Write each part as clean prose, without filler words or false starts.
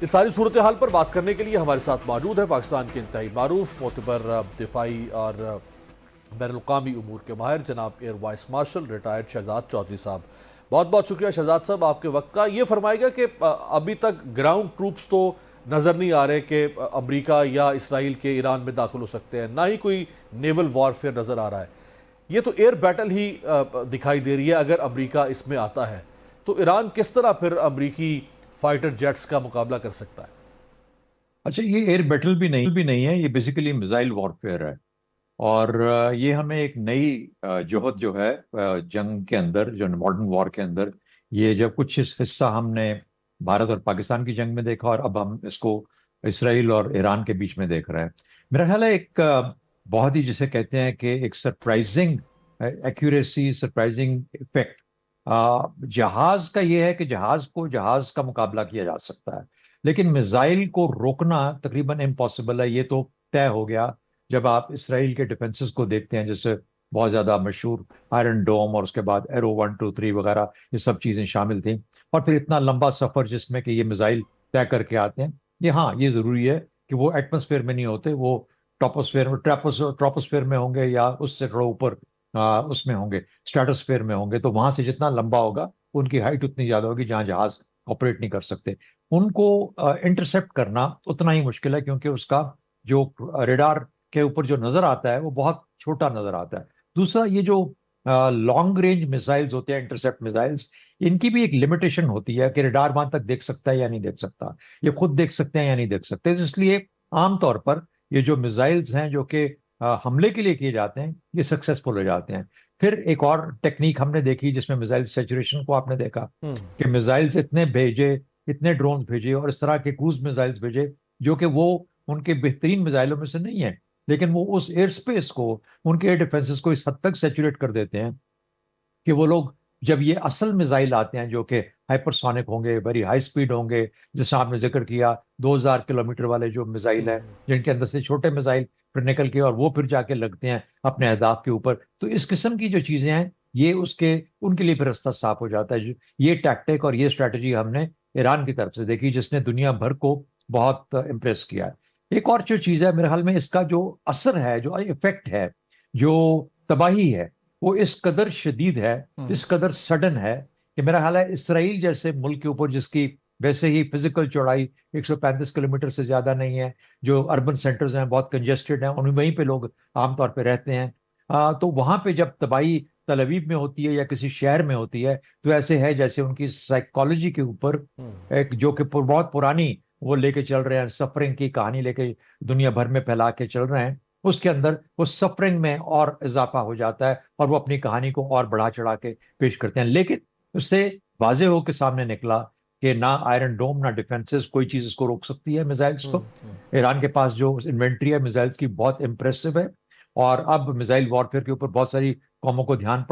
इस सारी सूरत हाल पर बात करने के लिए हमारे साथ मौजूद है पाकिस्तान के इंतहाई मारूफ मोतबर दिफाई और बैनुल-अक़वामी उमूर के माहिर जनाब air vice marshal retired Shahzad Chaudhry साहब। बहुत बहुत शुक्रिया शहजाद साहब आपके वक्त का। ये फरमाएगा कि अभी तक ग्राउंड ट्रूप्स तो नज़र नहीं आ रहे कि अमरीका या इसराइल के ईरान में दाखिल हो सकते हैं, ना ही कोई नेवल वॉरफेयर नज़र आ रहा है। ये तो एयर बैटल ही दिखाई दे रही है। अगर अमरीका इसमें आता है तो ईरान किस तरह फिर अमरीकी फाइटर जेट्स का मुकाबला कर सकता है? अच्छा, ये एयर बैटल भी नहीं है, ये बेसिकली मिसाइल वॉरफेयर है। और ये हमें एक नई जोहद जो है जंग के अंदर, जो मॉडर्न वॉर के अंदर, ये जब कुछ हिस्सा हमने भारत और पाकिस्तान की जंग में देखा और अब हम इसको इसराइल और ईरान के बीच में देख रहे हैं। मेरा ख्याल है एक बहुत ही, जिसे कहते हैं कि एक सरप्राइजिंग एक्यूरेसी, सरप्राइजिंग इफेक्ट जहाज का ये है कि जहाज का मुकाबला किया जा सकता है, लेकिन मिसाइल को रोकना तकरीबन इम्पॉसिबल है। ये तो तय हो गया जब आप इसराइल के डिफेंसेस को देखते हैं, जैसे बहुत ज्यादा मशहूर आयरन डोम और उसके बाद एरो 1 2 3 वगैरह, ये सब चीजें शामिल थी। और फिर इतना लंबा सफर जिसमें कि ये मिसाइल तय करके आते हैं। ये, हाँ, ये जरूरी है कि वो एटमॉस्फेयर में नहीं होते, वो टॉपोस्फेयर ट्रोपोस्फेयर में होंगे या उससे थोड़ा ऊपर उसमें होंगे, स्ट्रेटोस्फेयर में होंगे। तो वहां से जितना लंबा होगा उनकी हाइट उतनी ज्यादा होगी जहां जहाज ऑपरेट नहीं कर सकते। उनको इंटरसेप्ट करना उतना ही मुश्किल है, क्योंकि उसका जो रेडार के ऊपर जो नजर आता है वो बहुत छोटा नजर आता है। दूसरा, ये जो लॉन्ग रेंज मिसाइल्स होते हैं, इंटरसेप्ट मिसाइल्स, इनकी भी एक लिमिटेशन होती है कि रडार वहां तक देख सकता है या नहीं देख सकता, ये खुद देख सकते हैं या नहीं देख सकते। तो इसलिए आमतौर पर ये जो मिसाइल्स हैं जो कि हमले के लिए किए जाते हैं, ये सक्सेसफुल हो जाते हैं। फिर एक और टेक्निक हमने देखी जिसमें मिसाइल सेचुरेशन को आपने देखा, कि मिसाइल्स इतने भेजे, इतने ड्रोन भेजे और इस तरह के क्रूज मिसाइल्स भेजे जो कि वो उनके बेहतरीन मिसाइलों में से नहीं है, लेकिन वो उस एयर स्पेस को, उनके एयर डिफेंसेस को इस हद तक सेचुरेट कर देते हैं कि वो लोग, जब ये असल मिसाइल आते हैं जो कि हाइपरसोनिक होंगे, वेरी हाई स्पीड होंगे, जैसे आपने जिक्र किया 2000 किलोमीटर वाले जो मिसाइल हैं, जिनके अंदर से छोटे मिसाइल फिर निकल के और वो फिर जाके लगते हैं अपने अहदाफ के ऊपर। तो इस किस्म की जो चीजें हैं, ये उसके उनके लिए फिर रास्ता साफ हो जाता है। ये टैक्टिक और ये स्ट्रैटेजी हमने ईरान की तरफ से देखी, जिसने दुनिया भर को बहुत इम्प्रेस किया है। एक और जो चीज है, मेरे ख्याल में इसका जो असर है, जो इफेक्ट है, जो तबाही है, वो इस कदर शदीद है, इस कदर सडन है, कि मेरा ख्याल है इसराइल जैसे मुल्क के ऊपर, जिसकी वैसे ही फिजिकल चौड़ाई 135 किलोमीटर से ज्यादा नहीं है, जो अर्बन सेंटर्स हैं बहुत कंजेस्टेड हैं, उन वहीं पे लोग आमतौर पे रहते हैं, तो वहां पे जब तबाही तल अवीव में होती है या किसी शहर में होती है, तो ऐसे है जैसे उनकी साइकोलॉजी के ऊपर एक, जो कि बहुत पुरानी वो लेके चल रहे हैं, सफरिंग की कहानी लेके दुनिया भर में फैला के चल रहे हैं, उसके अंदर वो सफरिंग में और इजाफा हो जाता है और वो अपनी कहानी को और बढ़ा चढ़ा के पेश करते हैं। लेकिन उससे वाजे होकर सामने निकला कि ना आयरन डोम ना डिफेंसेस कोई चीज इसको रोक सकती है, मिसाइल्स को। ईरान के पास जो इन्वेंट्री है मिसाइल्स की, बहुत इंप्रेसिव है। और अब मिसाइल वॉरफेयर के ऊपर बहुत सारी कौमों को ध्यान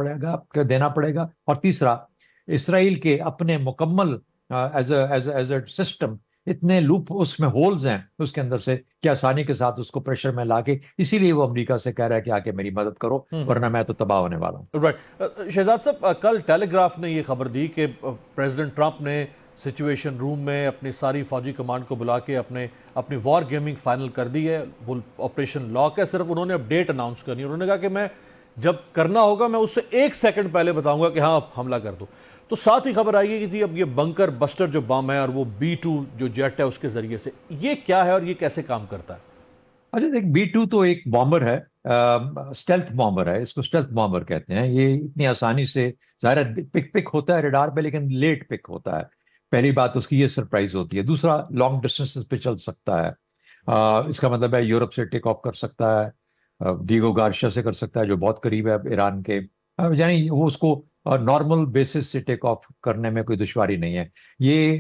देना पड़ेगा। और तीसरा, इसराइल के अपने मुकम्मल एज अ सिस्टम इतने लूप उसमें होल्स हैं उसके अंदर से कि आसानी के साथ उसको प्रेशर में लाके, इसीलिए वो अमेरिका से कह रहा है कि आके मेरी मदद करो, वरना मैं तो तबाह होने वाला हूँ। राइट। शहजाद साहब, कल टेलीग्राफ ने यह खबर दी कि प्रेसिडेंट ट्रंप ने सिचुएशन रूम में अपनी सारी फौजी कमांड को बुला के अपनी वॉर गेमिंग फाइनल कर दी है। वो ऑपरेशन लॉक है, सिर्फ उन्होंने अब डेट अनाउंस करनी है। उन्होंने कहा कि मैं जब करना होगा मैं उससे 1 सेकंड पहले बताऊंगा कि हाँ आप हमला कर दो। तो साथ ही खबर आई है कि जी अब ये बंकर बस्टर जो बम है और वो B2 जो जेट है उसके जरिए से, ये क्या है और ये कैसे काम करता है? अच्छा देख, B2 तो एक बॉम्बर है, स्टेल्थ बॉम्बर है, इसको स्टेल्थ बॉम्बर कहते हैं। ये इतनी आसानी से, जाहिर है पिक पिक होता है रडार पे, लेकिन लेट पिक होता है। पहली बात उसकी ये सरप्राइज होती है। दूसरा, लॉन्ग डिस्टेंसेस पे चल सकता है। इसका मतलब है यूरोप से टेक ऑफ कर सकता है, डीगो गार्शिया से कर सकता है जो बहुत करीब है ईरान के। यानी वो उसको नॉर्मल बेसिस से टेक ऑफ करने में कोई दुश्वारी नहीं है। ये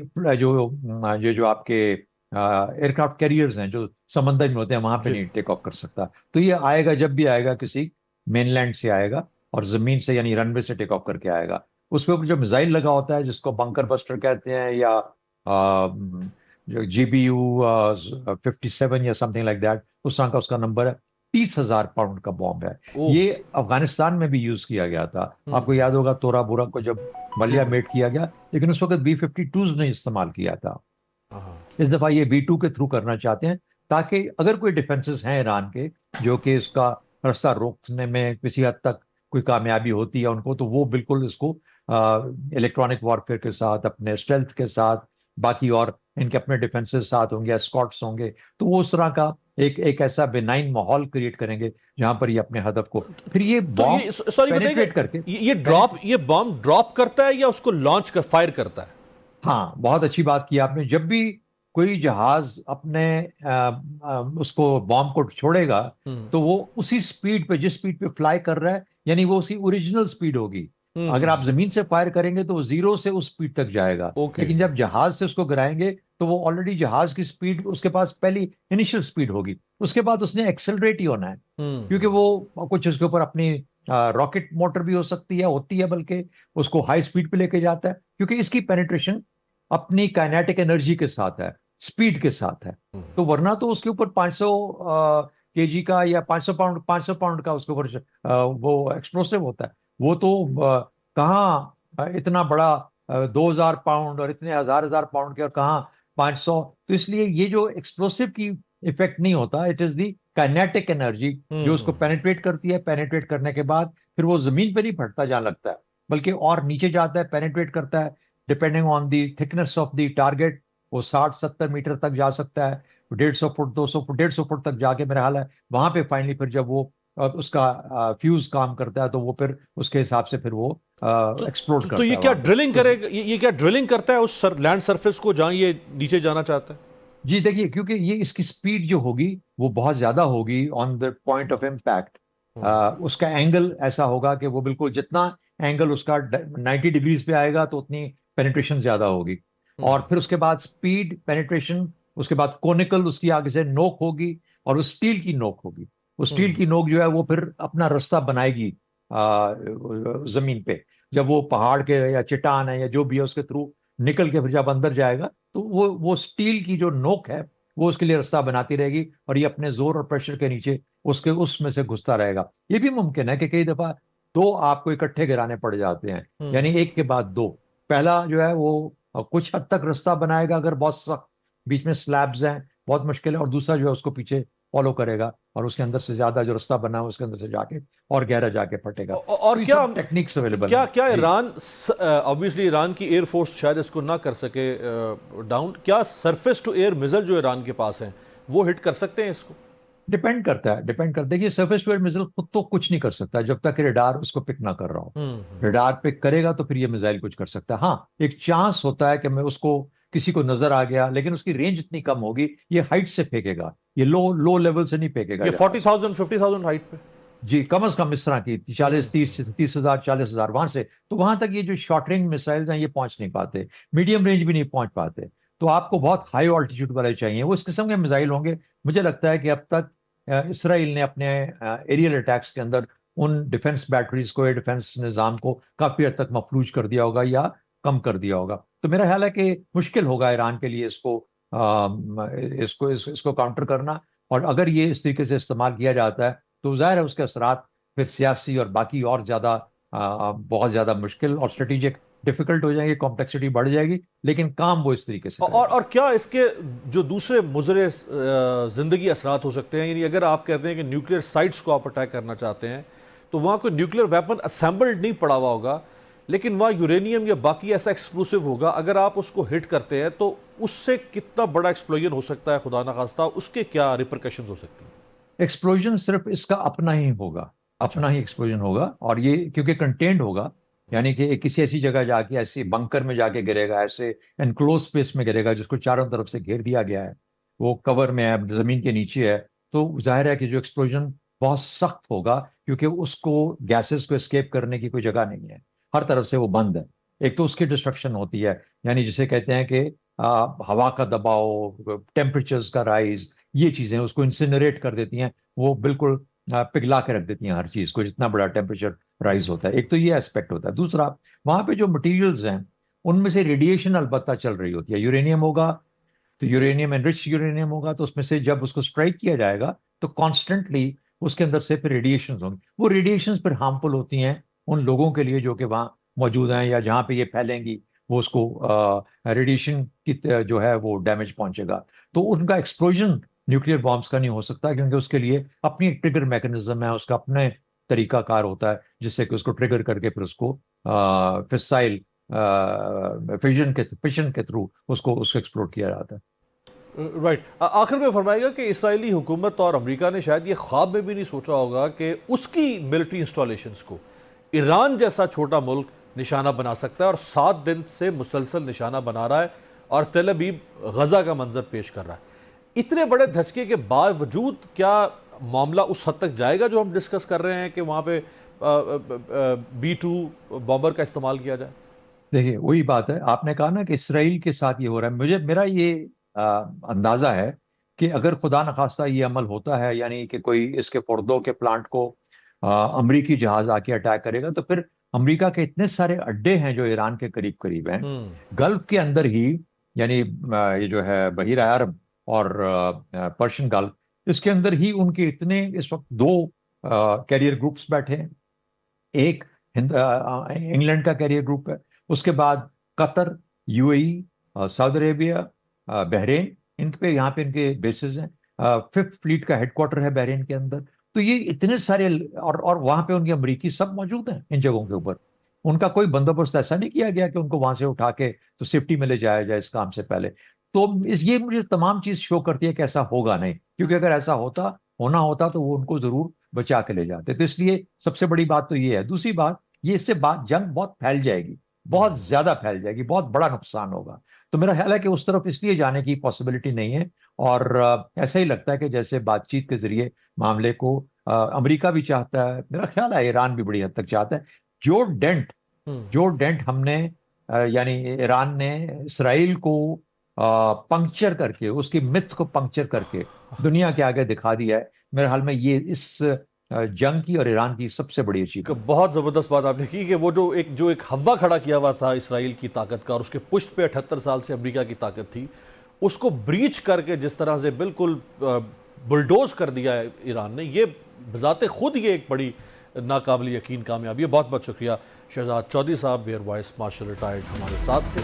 जो आपके एयरक्राफ्ट कैरियर्स हैं जो समंदर में होते हैं, वहां पे जी। नहीं टेक ऑफ कर सकता। तो ये आएगा, जब भी आएगा किसी मेनलैंड से आएगा और जमीन से यानी रनवे से टेक ऑफ करके आएगा। उसके ऊपर जो मिसाइल लगा होता है जिसको बंकर बस्टर कहते हैं, या जो GBU 57 या समथिंग लाइक दैट, उस तरह का उसका नंबर है। 30,000 पाउंड का बॉम्ब है। ओह। ये अफगानिस्तान में भी यूज किया गया था। आपको याद होगा तोरा बुरा को जब जी मलिया मेट बिल्कुल। किया गया, लेकिन उस वक्त B-52 ने इस्तेमाल किया था। हाँ। इस दफा ये B2 के थ्रू करना चाहते हैं, ताकि अगर कोई डिफेंसेस हैं ईरान के जो कि इसका रास्ता रोकने में किसी हद तक कोई कामयाबी होती है उनको, तो वो बिल्कुल इसको इलेक्ट्रॉनिक वॉरफेयर के साथ, अपने स्टेल्थ के साथ, बाकी और इनके अपने डिफेंसेस साथ होंगे, एस्कॉर्ट्स होंगे, तो वो उस तरह का एक एक ऐसा बेनाइन माहौल क्रिएट करेंगे जहां पर ये अपने हदफ को फिर ये तो बॉम्ब ये सॉरी बताइए, पेनिट्रेट करके ये बॉम्ब ड्रॉप करता है या उसको लॉन्च कर फायर करता है? हाँ, बहुत अच्छी बात की आपने। जब भी कोई जहाज अपने उसको बॉम्ब को छोड़ेगा, हम्म। तो वो उसी स्पीड पे, जिस स्पीड पे फ्लाई कर रहा है, यानी वो उसकी ओरिजिनल स्पीड होगी। अगर आप हम्म। जमीन से फायर करेंगे तो वो जीरो से उस स्पीड तक जाएगा, ओके। लेकिन जब जहाज से उसको गिराएंगे तो वो ऑलरेडी जहाज की स्पीड, उसके पास पहली इनिशियल स्पीड होगी। उसके बाद उसने एक्सेलरेट ही होना है, क्योंकि हम्म। वो कुछ उसके ऊपर अपनी रॉकेट मोटर भी हो सकती है, होती है, बल्कि उसको हाई स्पीड पे लेके जाता है, क्योंकि इसकी पेनिट्रेशन अपनी काइनेटिक एनर्जी के साथ है, स्पीड के साथ है। तो वरना तो उसके ऊपर 500 केजी का या 500 पाउंड का उसके ऊपर वो एक्सप्लोसिव होता है। वो तो कहाँ इतना बड़ा 2000 पाउंड और इतने हजार हजार पाउंड के, और कहाँ 500। तो इसलिए ये जो एक्सप्लोसिव की इफेक्ट नहीं होता, it is the kinetic energy जो उसको हम्म। पेनिट्रेट करती है। पेनिट्रेट करने के बाद फिर वो जमीन पे नहीं फटता जहां लगता है, बल्कि और नीचे जाता है, पेनिट्रेट करता है, depending on the thickness of the target. वो 60-70 मीटर तक जा सकता है, 150 फुट, 200 फुट, 150 फुट तक जाके मेरा हाल है वहां पे फाइनली फिर जब वो उसका फ्यूज काम करता है, तो वो फिर उसके हिसाब से फिर वो एक्सप्लोड तो ये करता है क्या वहां पे। ड्रिलिंग तो करेगा, ये क्या ड्रिलिंग करता है उस लैंड सरफेस को जहां ये नीचे जाना चाहता है? जी देखिए, क्योंकि ये इसकी स्पीड जो होगी वो बहुत ज्यादा होगी on the point of impact. Hmm. उसका एंगल ऐसा होगा कि वो बिल्कुल जितना एंगल उसका 90 डिग्रीज पे आएगा, तो उतनी पेनिट्रेशन ज्यादा होगी। हम्म। और फिर उसके बाद स्पीड, पेनिट्रेशन, उसके बाद कोनिकल उसकी आगे से नोक होगी, और वो स्टील की नोक होगी। वो स्टील हम्म। की नोक जो है वो फिर अपना रास्ता बनाएगी जमीन पे। जब वो पहाड़ के या चट्टान है या जो भी है उसके थ्रू निकल के फिर जब अंदर जाएगा, तो वो स्टील की जो नोक है वो उसके लिए रास्ता बनाती रहेगी, और ये अपने जोर और प्रेशर के नीचे उसके उसमें से घुसता रहेगा। ये भी मुमकिन है कि कई दफा दो आपको इकट्ठे गिराने पड़ जाते हैं, हम्म। यानी एक के बाद दो। पहला जो है वो कुछ हद तक रास्ता बनाएगा, अगर बहुत सख्त बीच में स्लैब्स हैं, बहुत मुश्किल है, और दूसरा जो है उसको पीछे फॉलो करेगा, और उसके अंदर से ज्यादा जो रास्ता बना है उसके अंदर से जाके और गहरा जाके फटेगा। और तो ये क्या सब टेक्निक्स अवेलेबल क्या हैं क्या जी। ईरान, ऑब्वियसली ईरान की एयरफोर्स शायद इसको ना कर सके डाउन, क्या सरफेस टू एयर मिसाइल जो ईरान के पास हैं वो हिट कर सकते हैं इसको? डिपेंड करता है कि सरफेस टू एयर मिसाइल खुद तो कुछ नहीं कर सकता जब तक रेडार उसको पिक ना कर रहा हो। हम्म। रेडार पिक करेगा तो फिर ये मिसाइल कुछ कर सकता है। हाँ, एक चांस होता है कि मैं उसको, किसी को नजर आ गया, लेकिन उसकी रेंज इतनी कम होगी, ये हाइट से फेंकेगा, ये लो लो लेवल से नहीं फेंकेगा ये फोर्टी जहाज। थाउजेंड 50,000 हाइट पे? जी, कम से कम इस तरह की 40, 30, हम्म। 30 हजार, 40 हजार, वहां से तो वहां तक ये जो शॉर्ट रेंज मिसाइल्स हैं ये पहुंच नहीं पाते, मीडियम रेंज भी नहीं पहुंच पाते। तो आपको बहुत हाई ऑल्टीट्यूड वाले चाहिए, वो इस किस्म के मिसाइल होंगे। मुझे लगता है कि अब तक इसराइल ने अपने एरियल अटैक्स के अंदर उन डिफेंस बैटरीज को या डिफेंस निजाम को काफी हद तक मफलूज कर दिया होगा या कम कर दिया होगा। तो मेरा ख्याल है कि मुश्किल होगा ईरान के लिए इसको काउंटर करना। और अगर ये इस तरीके से इस्तेमाल किया जाता है, तो जाहिर है उसके असरात फिर सियासी और बाकी और ज्यादा बहुत ज्यादा मुश्किल और स्ट्रेटेजिक डिफिकल्ट हो जाएंगे, कॉम्प्लेक्सिटी बढ़ जाएगी, लेकिन काम वो इस तरीके से करेगा। और क्या इसके जो दूसरे मुजरे जिंदगी असरात हो सकते हैं? यानी अगर आप कहते हैं कि न्यूक्लियर साइट्स को आप अटैक करना चाहते हैं, तो वहाँ कोई न्यूक्लियर वेपन असेंबल्ड नहीं पड़ा हुआ होगा, लेकिन वहाँ यूरेनियम या बाकी ऐसा एक्सप्लोसिव होगा, अगर आप उसको हिट करते हैं तो उससे कितना बड़ा एक्सप्लोजन हो सकता है, खुदा ना खास्ता उसके क्या रिpercussions हो सकती हैं? एक्सप्लोजन सिर्फ इसका अपना ही होगा, अच्छा। अपना ही एक्सप्लोजन होगा, और ये क्योंकि कंटेन्ड होगा, यानी कि किसी ऐसी जगह जाके, ऐसे बंकर में जाके गिरेगा, ऐसे एनक्लोज स्पेस में गिरेगा जिसको चारों तरफ से घेर दिया गया है, वो कवर में है, जमीन के नीचे है। तो जाहिर है कि जो एक्सप्लोजन बहुत सख्त होगा, क्योंकि उसको गैसेस को एस्केप करने की कोई जगह नहीं है, हर तरफ से वो बंद है। एक तो उसकी डिस्ट्रक्शन होती है, यानी जिसे कहते हैं कि हवा का दबाव, टेम्परेचर्स का राइज, ये चीजें उसको इंसिनरेट कर देती हैं। वो बिल्कुल पिघला के रख देती हैं हर चीज को, जितना बड़ा टेम्परेचर राइज होता है। एक तो ये एस्पेक्ट होता है। दूसरा, वहां पे जो मटेरियल्स हैं उनमें से रेडिएशन अलबत्ता चल रही होती है। यूरेनियम होगा, तो यूरेनियम एनरिच यूरेनियम होगा, तो उसमें से जब उसको स्ट्राइक किया जाएगा तो कॉन्स्टेंटली उसके अंदर से फिर रेडिएशन होंगी। वो रेडिएशन फिर हार्मफुल होती हैं उन लोगों के लिए जो कि वहां मौजूद हैं या जहां पे ये फैलेंगी। वो उसको रेडिएशन की जो है वो डैमेज पहुंचेगा। तो उनका एक्सप्लोजन न्यूक्लियर बॉम्ब्स का नहीं हो सकता, क्योंकि उसके लिए अपनी एक ट्रिगर मैकेनिज्म है, उसका अपने तरीकाकार होता है जिससे कि उसको ट्रिगर करके फिर उसको फिसाइल फिशन के थ्रू उसको एक्सप्लोर किया जाता है। राइट। आखिर में फरमाएगा कि इसराइली हुकूमत और अमेरिका ने शायद ये ख्वाब में भी नहीं सोचा होगा कि उसकी मिलिट्री इंस्टॉलेशंस को ईरान जैसा छोटा मुल्क निशाना बना सकता है, और 7 दिन से मुसलसल निशाना बना रहा है और तेल अवीव गजा का मंजर पेश कर रहा है। इतने बड़े धचके के बावजूद क्या मामला उस हद तक जाएगा जो हम डिस्कस कर रहे हैं कि वहाँ पे B-2 बॉम्बर का इस्तेमाल किया जाए? देखिए, वही बात है, आपने कहा ना कि इसराइल के साथ ये हो रहा है। मेरा ये अंदाजा है कि अगर खुदा न खास्ता ये अमल होता है, यानी कि कोई इसके फर्दों के प्लांट को अमरीकी जहाज आके अटैक करेगा, तो फिर अमेरिका के इतने सारे अड्डे हैं जो ईरान के करीब करीब हैं, हम्म। गल्फ के अंदर ही, यानी ये जो है बहीरा अरब और पर्शियन गल्फ, इसके अंदर ही उनके इतने इस वक्त दो कैरियर ग्रुप्स बैठे हैं। एक इंग्लैंड का कैरियर ग्रुप है, उसके बाद Qatar, UAE, Saudi Arabia, Bahrain, इन पे यहाँ पे इनके बेसिस हैं। फिफ्थ फ्लीट का हेडक्वार्टर है बहरेन के अंदर। तो ये इतने सारे, और वहां पे उनके अमरीकी सब मौजूद हैं इन जगहों के ऊपर। उनका कोई बंदोबस्त ऐसा नहीं किया गया कि उनको वहां से उठा के तो सेफ्टी में ले जाया जाए इस काम से पहले। तो ये मुझे तमाम चीज शो करती है कि ऐसा होगा नहीं, क्योंकि अगर ऐसा होना होता तो वो उनको जरूर बचा के ले जाते। तो इसलिए सबसे बड़ी बात तो ये है। दूसरी बात, ये इससे बात जंग बहुत फैल जाएगी, बहुत ज्यादा फैल जाएगी, बहुत बड़ा नुकसान होगा। तो मेरा ख्याल है कि उस तरफ इसलिए जाने की पॉसिबिलिटी नहीं है। और ऐसा ही लगता है कि जैसे बातचीत के जरिए मामले को अमेरिका भी चाहता है, मेरा ख्याल है ईरान भी बड़ी हद तक चाहता है। जो डेंट हम्म। जो डेंट हमने यानी ईरान ने इसराइल को पंक्चर करके, उसकी मिथ को पंक्चर करके दुनिया के आगे दिखा दिया है, मेरे हाल में ये इस जंग की और ईरान की सबसे बड़ी अचीवमेंट। बहुत ज़बरदस्त बात आपने की कि वो जो एक हवा खड़ा किया हुआ था इसराइल की ताकत का, और उसके पुष्ट पे 78 साल से अमेरिका की ताकत थी, उसको ब्रीच करके जिस तरह से बिल्कुल बुलडोज कर दिया है ईरान ने, ये बजाते खुद ये एक बड़ी नाकाबिल यकीन कामयाबी है। बहुत बहुत शुक्रिया शहजाद चौधरी साहब, एयर वाइस मार्शल रिटायर्ड, हमारे साथ थे।